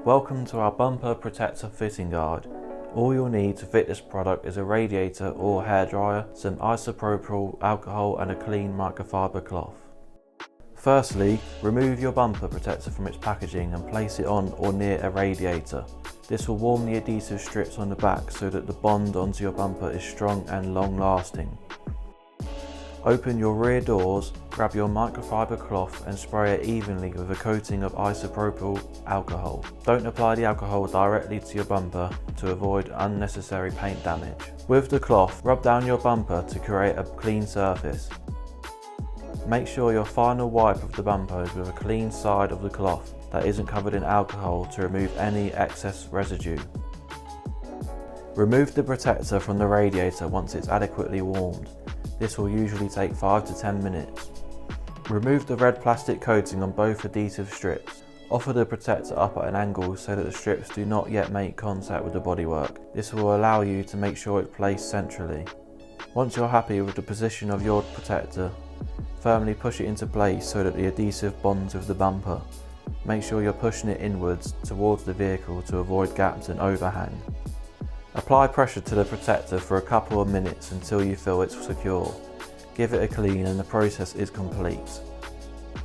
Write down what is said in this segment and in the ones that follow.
Welcome to our bumper protector fitting guide. All you'll need to fit this product is a radiator or hairdryer, some isopropyl alcohol and a clean microfiber cloth. Firstly, remove your bumper protector from its packaging and place it on or near a radiator. This will warm the adhesive strips on the back so that the bond onto your bumper is strong and long lasting. Open your rear doors, grab your microfiber cloth and spray it evenly with a coating of isopropyl alcohol. Don't apply the alcohol directly to your bumper to avoid unnecessary paint damage. With the cloth, rub down your bumper to create a clean surface. Make sure your final wipe of the bumper is with a clean side of the cloth that isn't covered in alcohol to remove any excess residue. Remove the protector from the radiator once it's adequately warmed. This will usually take 5 to 10 minutes. Remove the red plastic coating on both adhesive strips. Offer the protector up at an angle so that the strips do not yet make contact with the bodywork. This will allow you to make sure it's placed centrally. Once you're happy with the position of your protector, firmly push it into place so that the adhesive bonds with the bumper. Make sure you're pushing it inwards towards the vehicle to avoid gaps and overhang. Apply pressure to the protector for a couple of minutes until you feel it's secure. Give it a clean and the process is complete.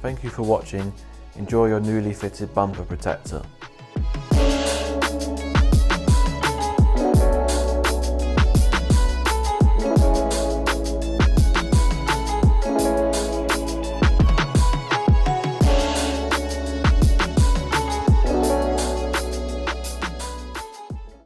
Thank you for watching. Enjoy your newly fitted bumper protector.